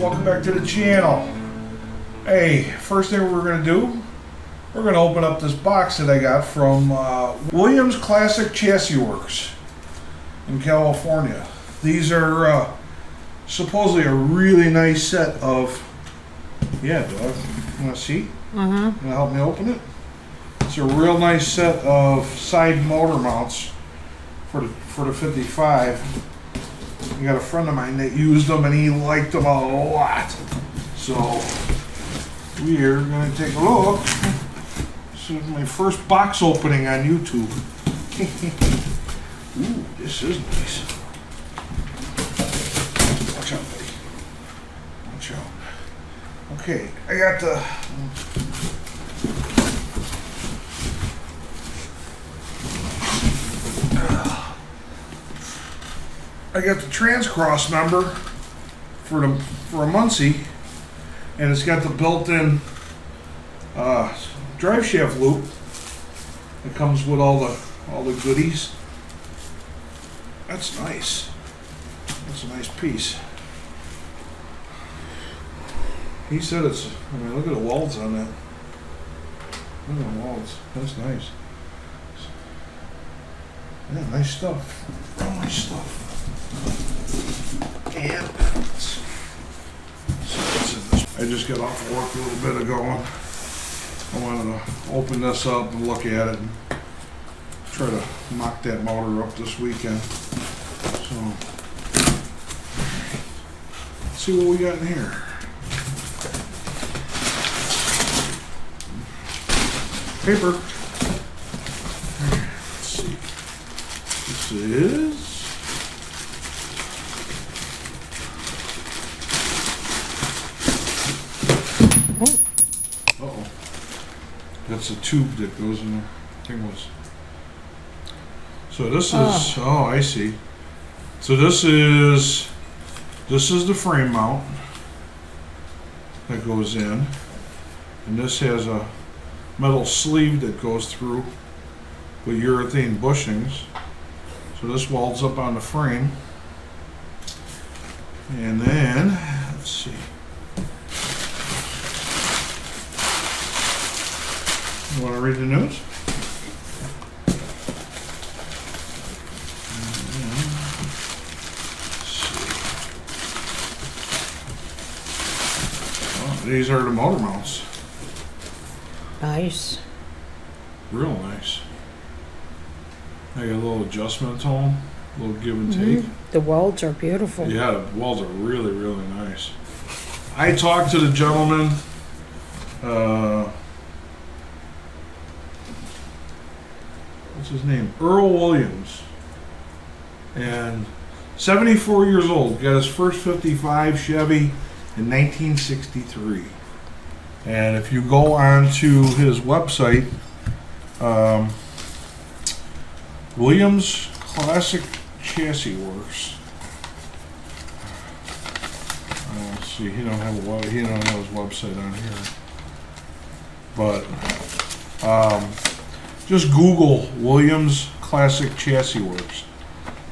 welcome back to the channel. Hey, first thing we're going to do, we're going to open up this box that I got from Williams Classic Chassis Works in California. These are supposedly a really nice set of, yeah, dog, you want to see? Mm-hmm. You want to help me open it? It's a real nice set of side motor mounts for the 55. I got a friend of mine that used them and he liked them a lot. So we're going to take a look. This is my first box opening on YouTube. Ooh, this is nice. Watch out, buddy. Watch out. Okay, I got the... I got the trans-cross number for a Muncie, and it's got the built-in drive shaft loop. It comes with all the goodies. That's nice. That's a nice piece. He said it's. I mean, look at the welds on that. Look at the welds. That's nice. Yeah, nice stuff. Real nice stuff. And I just got off work a little bit ago and I wanted to open this up and look at it and try to mock that motor up this weekend. So let's see what we got in here. Paper. Let's see. This is that's a tube that goes in there. So this is, oh, I see. So this is the frame mount that goes in. And this has a metal sleeve that goes through with urethane bushings. So this welds up on the frame. And then, let's see. You want to read the news? Oh, these are the motor mounts. Nice. Real nice. I got a little adjustment to them, a little give and take. The welds are beautiful. Yeah, the welds are really, really nice. I talked to the gentleman. What's his name? Earl Williams. And 74 years old. Got his first 55 Chevy in 1963. And if you go on to his website, Williams Classic Chassis Works. Let's see, he don't have his website on here. But just Google Williams Classic Chassis Works.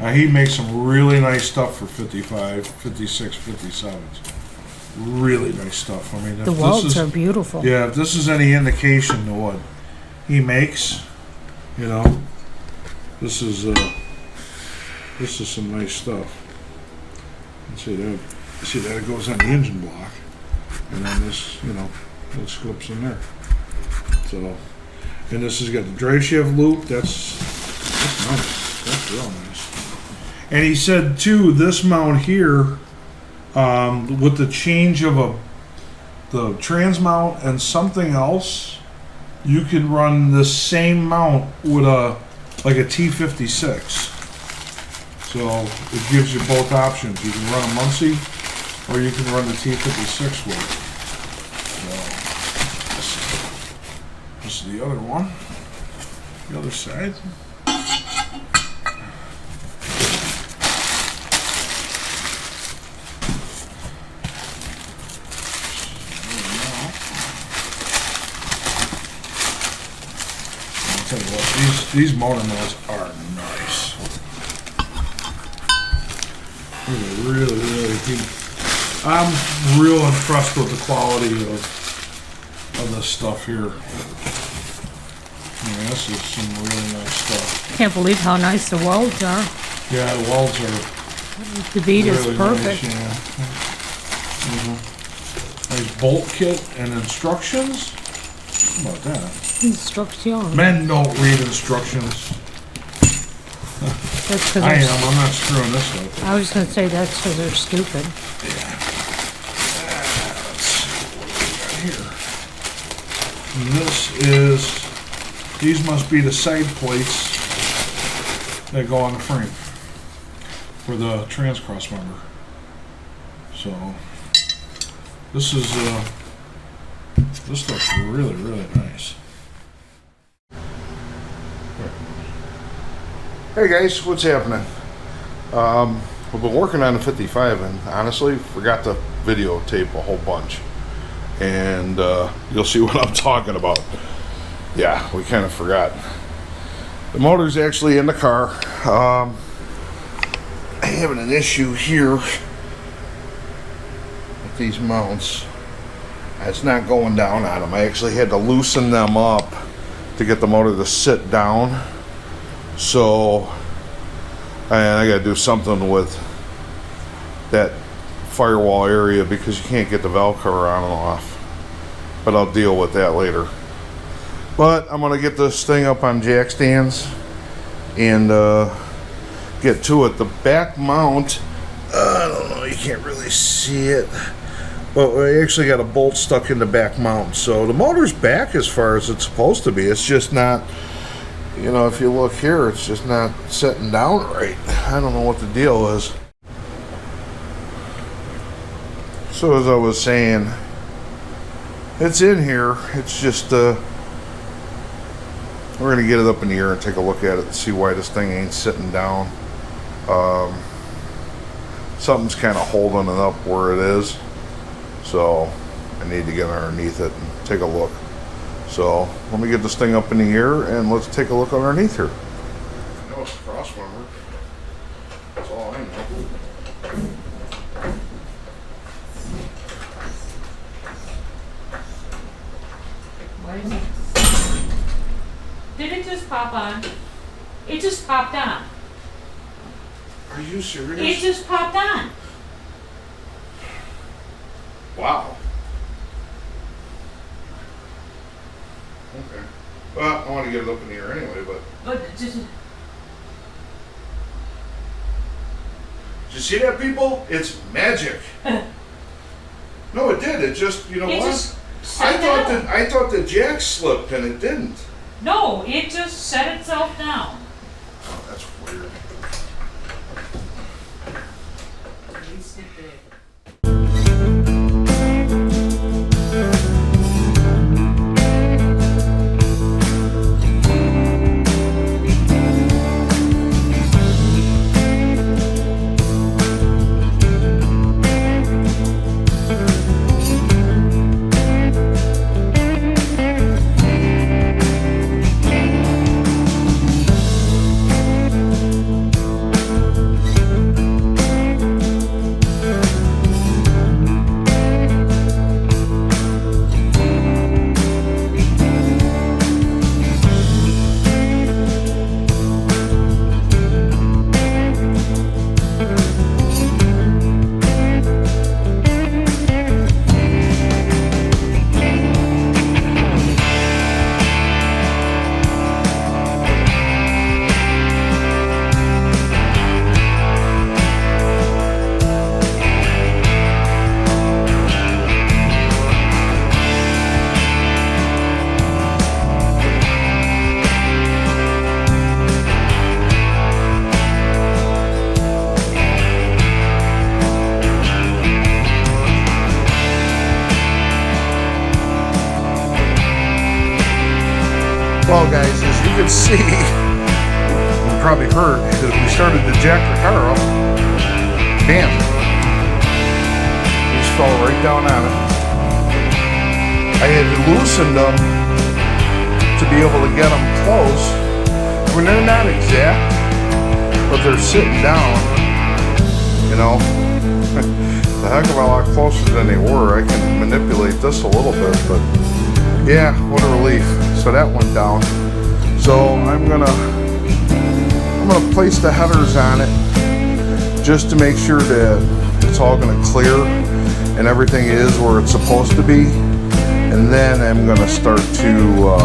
He makes some really nice stuff for 55, 56, 57s. Really nice stuff. I mean, if the welds are beautiful. Yeah, if this is any indication to what he makes, you know, this is some nice stuff. You see that it goes on the engine block, and then this, you know, it slips in there. So. And this has got the drive shaft loop. That's nice. That's real nice. And he said too, this mount here, with the change of the trans mount and something else, you can run the same mount with like a T56. So it gives you both options. You can run a Muncie, or you can run the T56 with it. This is the other one, the other side. I'll tell you what, these motor mounts are nice. Really, really, really. I'm real impressed with the quality of this stuff here. Yeah, this is some really nice stuff. Can't believe how nice the welds are. Yeah, the welds are The bead is really perfect. nice, yeah. Nice bolt kit and instructions. How about that? Instruction. Men don't read instructions. That's 'cause I they're am. I'm not screwing this up. I was gonna say that's because they're stupid. Yeah. Let's see what we got here. And this is, these must be the side plates that go on the frame for the trans-cross member. So, this is, this looks really, really nice. Hey guys, what's happening? We've been working on the 55 and honestly forgot to videotape a whole bunch. And you'll see what I'm talking about. Yeah, we kind of forgot. The motor's actually in the car. I'm having an issue here with these mounts. It's not going down on them. I actually had to loosen them up to get the motor to sit down. So, and I gotta do something with that firewall area because you can't get the valve cover on and off. But I'll deal with that later. But I'm gonna get this thing up on jack stands and get to it. The back mount, I don't know, you can't really see it. But I actually got a bolt stuck in the back mount. So the motor's back as far as it's supposed to be. It's just not, you know, if you look here, it's just not sitting down right. I don't know what the deal is. So as I was saying, it's in here. It's just, we're going to get it up in the air and take a look at it and see why this thing ain't sitting down. Something's kind of holding it up where it is. So I need to get underneath it and take a look. So let me get this thing up in the air and let's take a look underneath here. I know it's a cross member. That's all I know. What is it? Did it just pop on? It just popped on. Are you It serious? just popped on. Wow. Okay. Well, I want to get it up in the air anyway, but But just, did you see that, people? It's magic. No, it did. It just, you know it what? just set down. I thought the jack slipped and it didn't. No, it just set itself down. Oh, that's weird. At least it did. Well, guys, as you can see, you probably heard, as we started to jack the car up, bam, just fell right down on it. I had to loosen them to be able to get them close. When they're not exact, but they're sitting down, you know. a heck of a lot closer than they were. I can manipulate this a little bit, but yeah, what a relief. So that went down. So I'm gonna place the headers on it just to make sure that it's all gonna clear and everything is where it's supposed to be. And then I'm gonna start to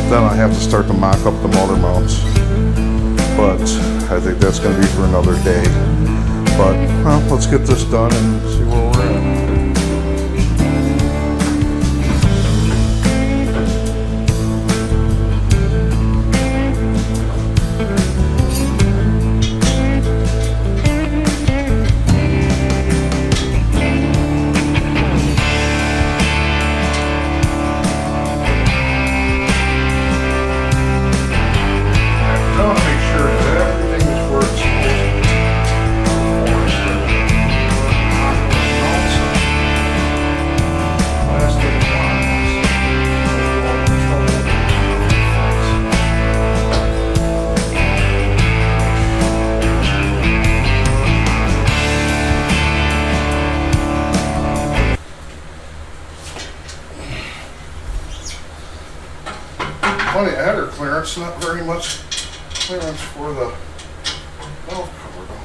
then I have to start to mock up the motor mounts. But I think that's going to be for another day. But, well, let's get this done and see where we're at. Plenty of header clearance, not very much clearance for the valve cover though.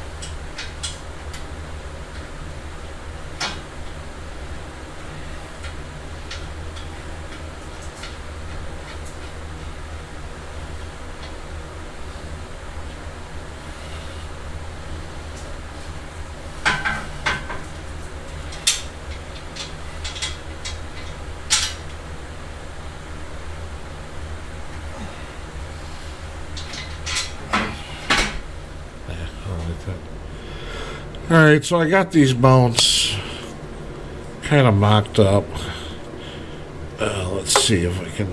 Alright, so I got these mounts kind of mocked up. Let's see if I can,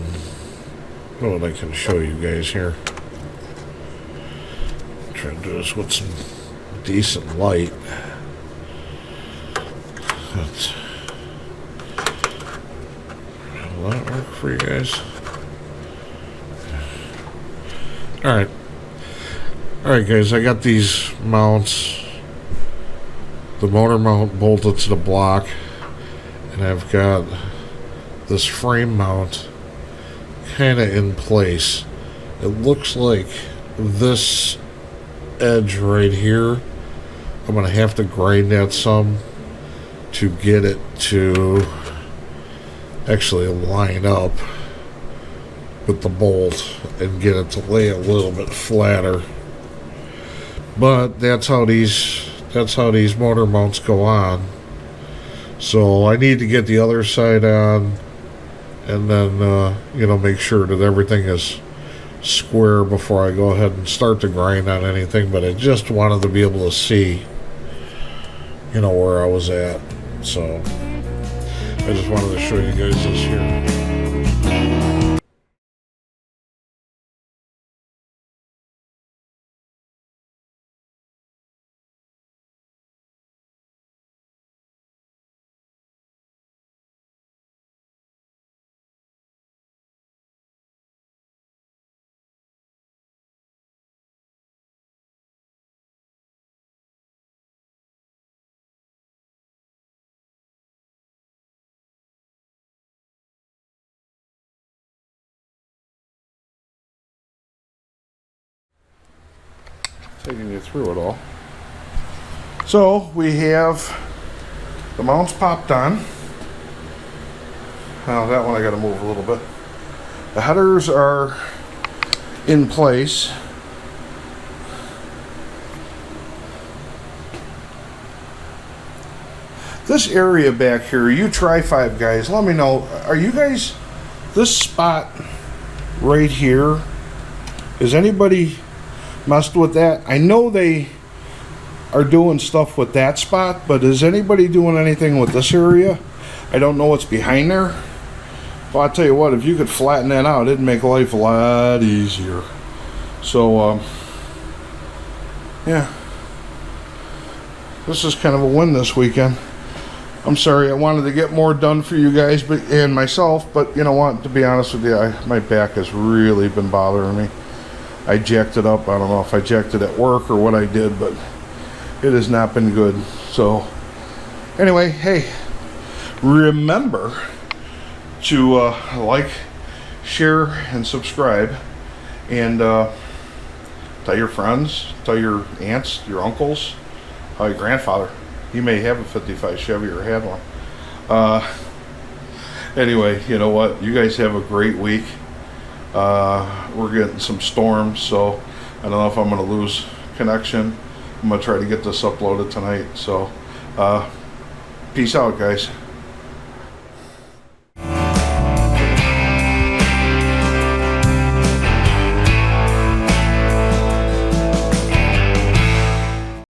what I can show you guys here. Try to do this with some decent light. Will that work for you guys? Alright. Alright guys, I got these mounts. The motor mount bolted to the block, and I've got this frame mount kind of in place. It looks like this edge right here, I'm going to have to grind that some to get it to actually line up with the bolt and get it to lay a little bit flatter. But that's how these motor mounts go on. So I need to get the other side on, and then make sure that everything is square before I go ahead and start to grind on anything. But I just wanted to be able to see where I was at, so I just wanted to show you guys this here. Taking you through it all. So we have the mounts popped on. Now that one I got to move a little bit. The headers are in place. This area back here, you Tri-5 guys, let me know, are you guys, this spot right here, is anybody messed with that? I know they are doing stuff with that spot, but is anybody doing anything with this area? I don't know what's behind there. Well, I'll tell you what, if you could flatten that out, it'd make life a lot easier. So, yeah. This is kind of a win this weekend. I'm sorry, I wanted to get more done for you guys and myself, but you know what, to be honest with you, my back has really been bothering me. I jacked it up. I don't know if I jacked it at work or what I did, but it has not been good. So anyway, hey, remember to like, share, and subscribe, and tell your friends, tell your aunts, your uncles, your grandfather. He may have a 55 Chevy or had one. Anyway, you know what? You guys have a great week. We're getting some storms, so I don't know if I'm going to lose connection. I'm going to try to get this uploaded tonight. So, peace out, guys.